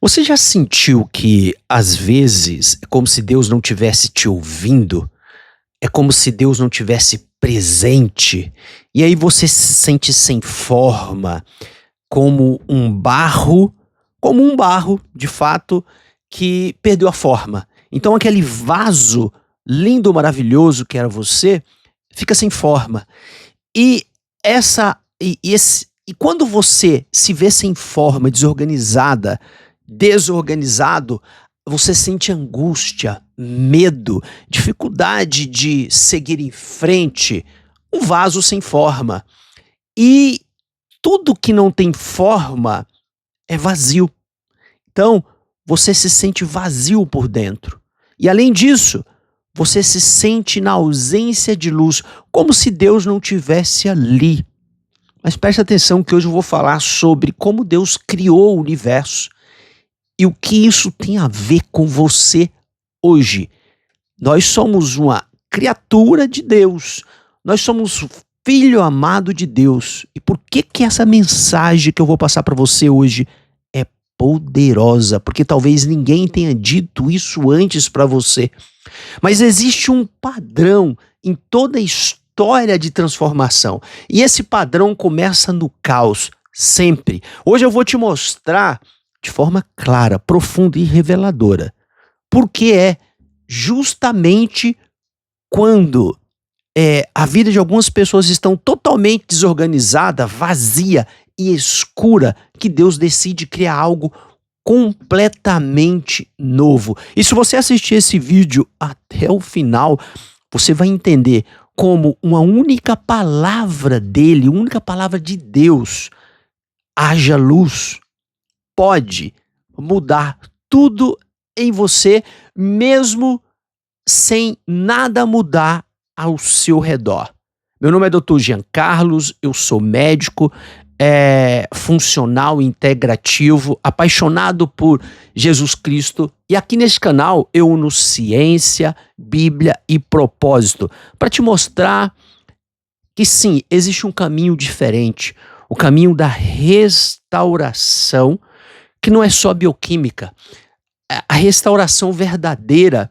Você já sentiu que, às vezes, é como se Deus não tivesse te ouvindo? É como se Deus não tivesse presente? E aí você se sente sem forma, como um barro, de fato, que perdeu a forma. Então aquele vaso lindo, maravilhoso que era você, fica sem forma. E e quando você se vê sem forma, desorganizado, você sente angústia, medo, dificuldade de seguir em frente, um vaso sem forma. E tudo que não tem forma é vazio. Então, você se sente vazio por dentro. E além disso, você se sente na ausência de luz, como se Deus não tivesse ali. Mas preste atenção que hoje eu vou falar sobre como Deus criou o universo e o que isso tem a ver com você hoje. Nós somos uma criatura de Deus. Nós somos filho amado de Deus. E por que que essa mensagem que eu vou passar para você hoje é poderosa? Porque talvez ninguém tenha dito isso antes para você. Mas existe um padrão em toda a história de transformação. E esse padrão começa no caos, sempre. Hoje eu vou te mostrar de forma clara, profunda e reveladora. Porque é justamente quando a vida de algumas pessoas estão totalmente desorganizada, vazia e escura, que Deus decide criar algo completamente novo. E se você assistir esse vídeo até o final, você vai entender como uma única palavra dele, única palavra de Deus, haja luz, pode mudar tudo em você, mesmo sem nada mudar ao seu redor. Meu nome é Dr. Jean Carlos, eu sou médico, funcional integrativo, apaixonado por Jesus Cristo, e aqui nesse canal eu uno ciência, Bíblia e propósito para te mostrar que sim, existe um caminho diferente, o caminho da restauração, que não é só bioquímica. A restauração verdadeira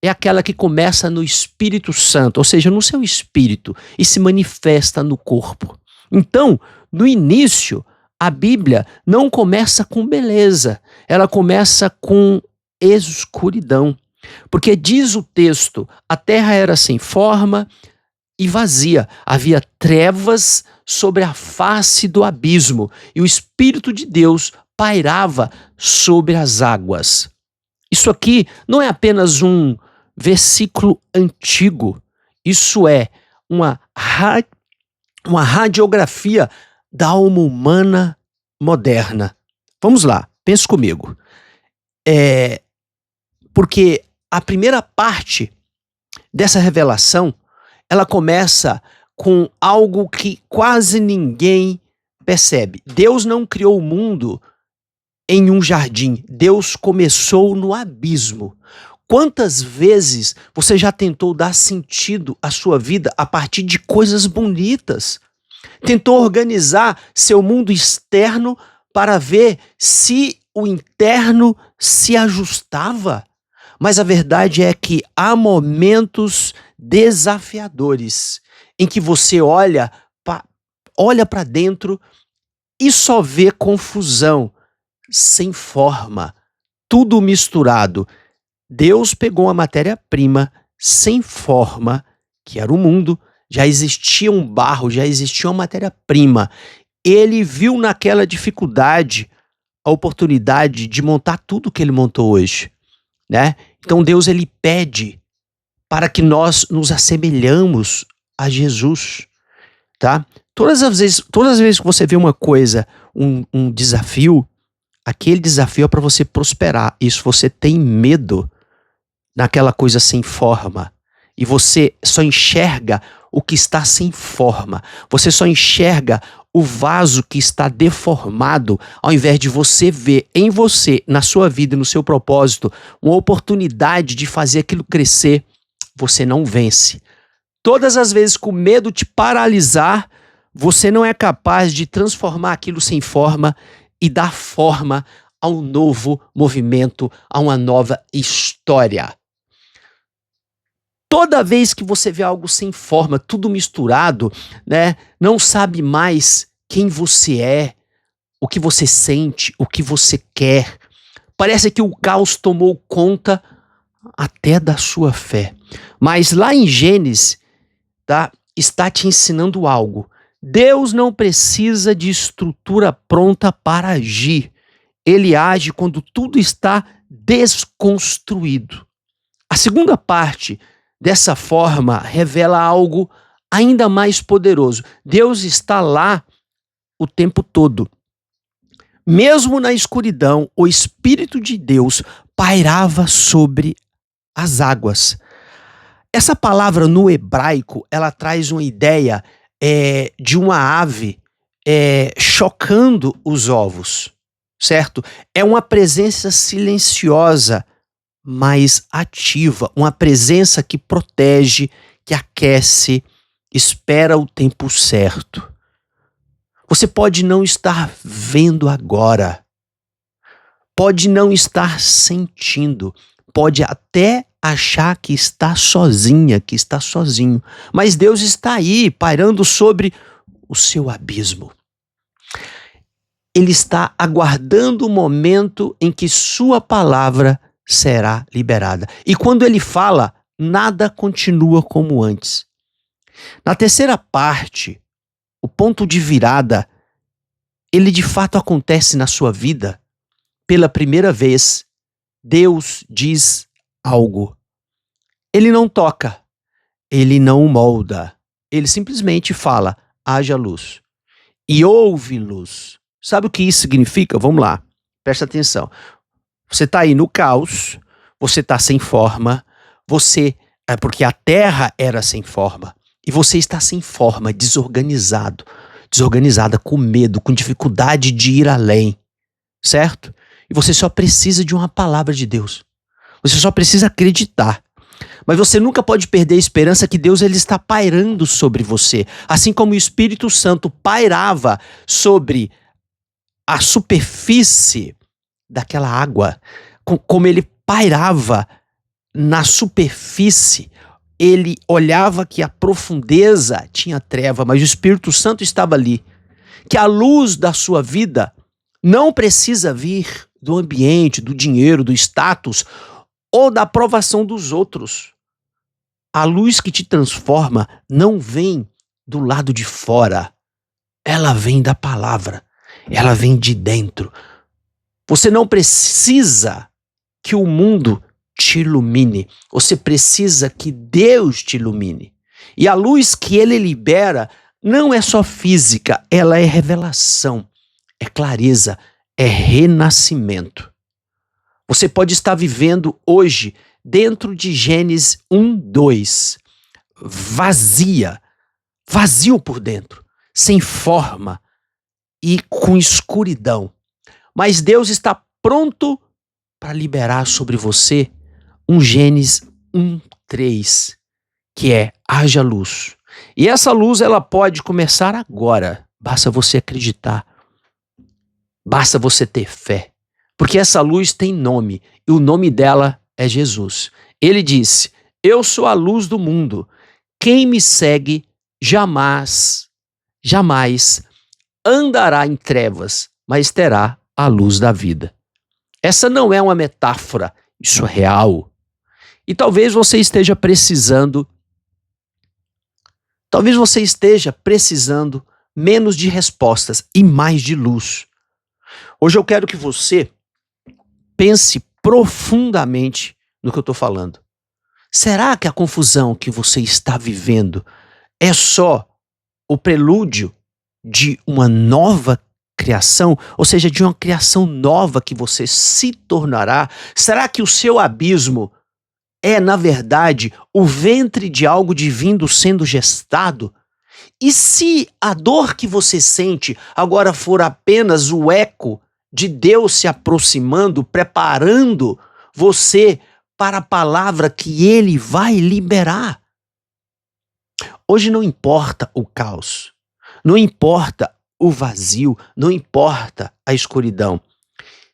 é aquela que começa no Espírito Santo, ou seja, no seu espírito, e se manifesta no corpo. Então, no início, a Bíblia não começa com beleza, ela começa com escuridão. Porque diz o texto, a terra era sem forma e vazia, havia trevas sobre a face do abismo, e o Espírito de Deus pairava sobre as águas. Isso aqui não é apenas um versículo antigo, isso é uma radiografia da alma humana moderna. Vamos lá, pense comigo. Porque a primeira parte dessa revelação, ela começa com algo que quase ninguém percebe. Deus não criou o mundo em um jardim. Deus começou no abismo. Quantas vezes você já tentou dar sentido à sua vida a partir de coisas bonitas? Tentou organizar seu mundo externo para ver se o interno se ajustava? Mas a verdade é que há momentos desafiadores em que você olha para dentro e só vê confusão, sem forma, tudo misturado. Deus pegou a matéria-prima sem forma, que era o mundo, já existia um barro, já existia uma matéria-prima. Ele viu naquela dificuldade a oportunidade de montar tudo que ele montou hoje, né? Então Deus, ele pede para que nós nos assemelhamos a Jesus, tá? Todas as vezes que você vê uma coisa, um desafio, aquele desafio é para você prosperar. E se você tem medo naquela coisa sem forma, e você só enxerga o que está sem forma, você só enxerga o vaso que está deformado, ao invés de você ver em você, na sua vida e no seu propósito, uma oportunidade de fazer aquilo crescer, você não vence. Todas as vezes que o medo te paralisar, você não é capaz de transformar aquilo sem forma e dar forma a um novo movimento, a uma nova história. Toda vez que você vê algo sem forma, tudo misturado, né, não sabe mais quem você é, o que você sente, o que você quer. Parece que o caos tomou conta até da sua fé. Mas lá em Gênesis, tá, está te ensinando algo. Deus não precisa de estrutura pronta para agir. Ele age quando tudo está desconstruído. A segunda parte dessa forma revela algo ainda mais poderoso. Deus está lá o tempo todo. Mesmo na escuridão, o Espírito de Deus pairava sobre as águas. Essa palavra no hebraico, ela traz uma ideia de uma ave chocando os ovos, certo? É uma presença silenciosa, mas ativa, uma presença que protege, que aquece, espera o tempo certo. Você pode não estar vendo agora, pode não estar sentindo, pode até achar que está sozinha, que está sozinho, mas Deus está aí, pairando sobre o seu abismo. Ele está aguardando o momento em que sua palavra será liberada. E quando ele fala, nada continua como antes. Na terceira parte, o ponto de virada, ele de fato acontece na sua vida. Pela primeira vez, Deus diz algo. Ele não toca, ele não molda, ele simplesmente fala, haja luz. E houve luz. Sabe o que isso significa? Vamos lá, presta atenção. Você está aí no caos, você está sem forma, porque a terra era sem forma, e você está sem forma, desorganizada, com medo, com dificuldade de ir além, certo? E você só precisa de uma palavra de Deus. Você só precisa acreditar. Mas você nunca pode perder a esperança que Deus ele está pairando sobre você. Assim como o Espírito Santo pairava sobre a superfície daquela água, como ele pairava na superfície, ele olhava que a profundeza tinha treva, mas o Espírito Santo estava ali. Que a luz da sua vida não precisa vir do ambiente, do dinheiro, do status ou da aprovação dos outros. A luz que te transforma não vem do lado de fora. Ela vem da palavra. Ela vem de dentro. Você não precisa que o mundo te ilumine. Você precisa que Deus te ilumine. E a luz que ele libera não é só física, ela é revelação, é clareza, é renascimento. Você pode estar vivendo hoje dentro de Gênesis 1:2, vazio por dentro, sem forma e com escuridão. Mas Deus está pronto para liberar sobre você um Gênesis 1:3, que é haja luz. E essa luz ela pode começar agora, basta você acreditar, basta você ter fé, porque essa luz tem nome e o nome dela é Jesus. Ele disse, eu sou a luz do mundo, quem me segue jamais andará em trevas, mas terá a luz da vida. Essa não é uma metáfora, isso é real. E talvez você esteja precisando menos de respostas e mais de luz. Hoje eu quero que você pense profundamente no que eu estou falando. Será que a confusão que você está vivendo é só o prelúdio de uma nova criação? Ou seja, de uma criação nova que você se tornará? Será que o seu abismo é, na verdade, o ventre de algo divino sendo gestado? E se a dor que você sente agora for apenas o eco de Deus se aproximando, preparando você para a palavra que Ele vai liberar? Hoje não importa o caos, não importa o vazio, não importa a escuridão.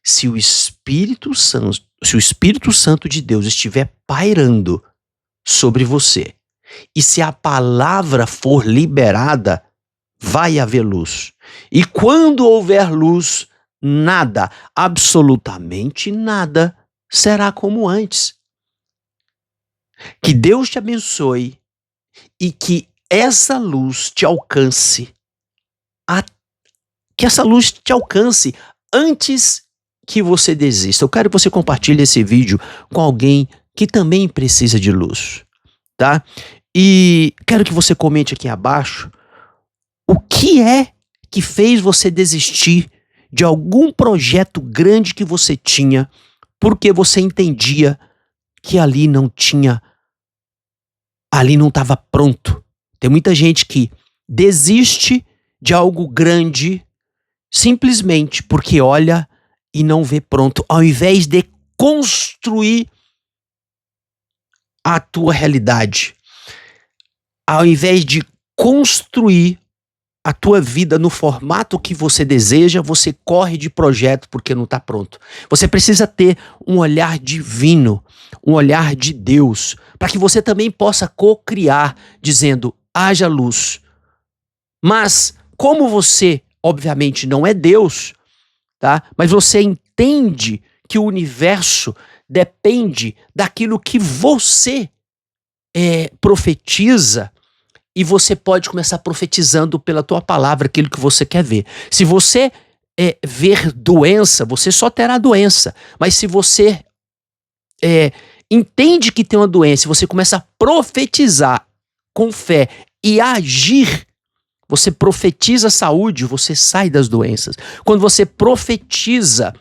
se o Espírito Santo de Deus estiver pairando sobre você, e se a palavra for liberada, vai haver luz. E quando houver luz, nada, absolutamente nada, será como antes. Que Deus te abençoe e que essa luz te alcance, que essa luz te alcance antes que você desista. Eu quero que você compartilhe esse vídeo com alguém que também precisa de luz, tá? E quero que você comente aqui abaixo o que é que fez você desistir de algum projeto grande que você tinha, porque você entendia que ali não estava pronto. Tem muita gente que desiste de algo grande simplesmente porque olha e não vê pronto, ao invés de construir a tua realidade, ao invés de construir a tua vida no formato que você deseja, você corre de projeto porque não está pronto. Você precisa ter um olhar divino, um olhar de Deus, para que você também possa co-criar, dizendo, haja luz. Mas, como você, obviamente, não é Deus, tá? Mas você entende que o universo depende daquilo que você profetiza, e você pode começar profetizando pela tua palavra aquilo que você quer ver. Se você ver doença, você só terá doença. Mas se você entende que tem uma doença, você começa a profetizar com fé e agir, você profetiza saúde, você sai das doenças. Quando você profetiza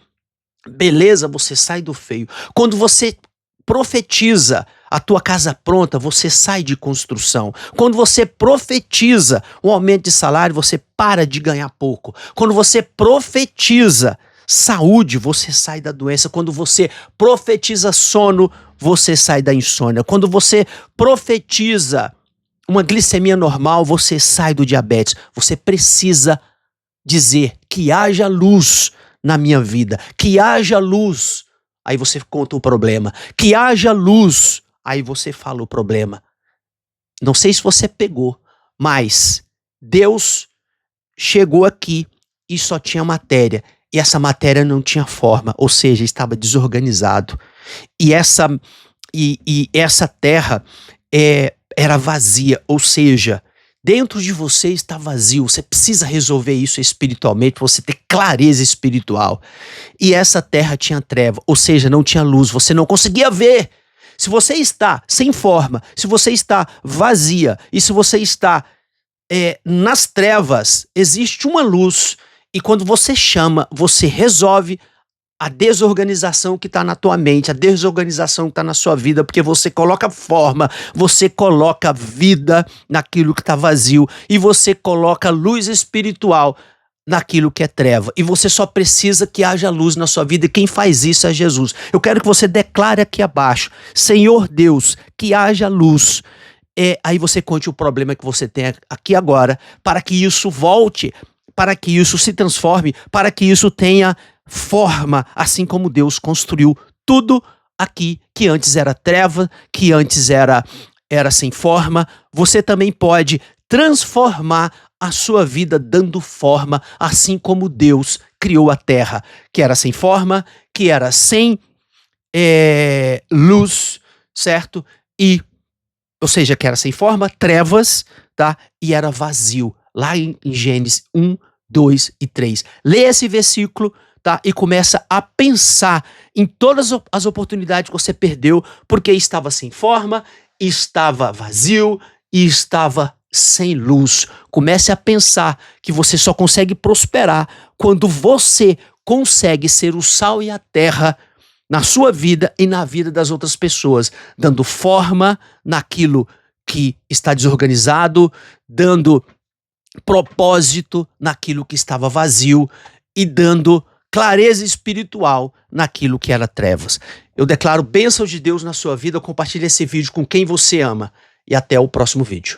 beleza, você sai do feio. Quando você profetiza a tua casa pronta, você sai de construção. Quando você profetiza um aumento de salário, você para de ganhar pouco. Quando você profetiza saúde, você sai da doença. Quando você profetiza sono, você sai da insônia. Quando você profetiza uma glicemia normal, você sai do diabetes. Você precisa dizer que haja luz na minha vida, que haja luz. Aí você conta o problema. Que haja luz. Aí você fala o problema. Não sei se você pegou, mas Deus chegou aqui e só tinha matéria. E essa matéria não tinha forma, ou seja, estava desorganizado. E essa terra era vazia, ou seja, dentro de você está vazio. Você precisa resolver isso espiritualmente, você ter clareza espiritual. E essa terra tinha treva, ou seja, não tinha luz, você não conseguia ver. Se você está sem forma, se você está vazia e se você está nas trevas, existe uma luz. E quando você chama, você resolve a desorganização que está na tua mente, a desorganização que está na sua vida, porque você coloca forma, você coloca vida naquilo que está vazio e você coloca luz espiritual naquilo que é treva. E você só precisa que haja luz na sua vida, e quem faz isso é Jesus. Eu quero que você declare aqui abaixo, Senhor Deus, que haja luz. Aí você conte o problema que você tem aqui agora, para que isso volte, para que isso se transforme, para que isso tenha forma, assim como Deus construiu tudo aqui, que antes era treva, que antes era sem forma. Você também pode transformar a sua vida dando forma, assim como Deus criou a terra, que era sem forma, que era sem luz, certo? Ou seja, que era sem forma, trevas, tá? E era vazio. Lá em Gênesis 1, 2 e 3. Lê esse versículo, tá? E começa a pensar em todas as oportunidades que você perdeu, porque estava sem forma, estava vazio e estava sem luz. Comece a pensar que você só consegue prosperar quando você consegue ser o sal e a terra na sua vida e na vida das outras pessoas, dando forma naquilo que está desorganizado, dando propósito naquilo que estava vazio e dando clareza espiritual naquilo que era trevas. Eu declaro bênção de Deus na sua vida. Compartilhe esse vídeo com quem você ama e até o próximo vídeo.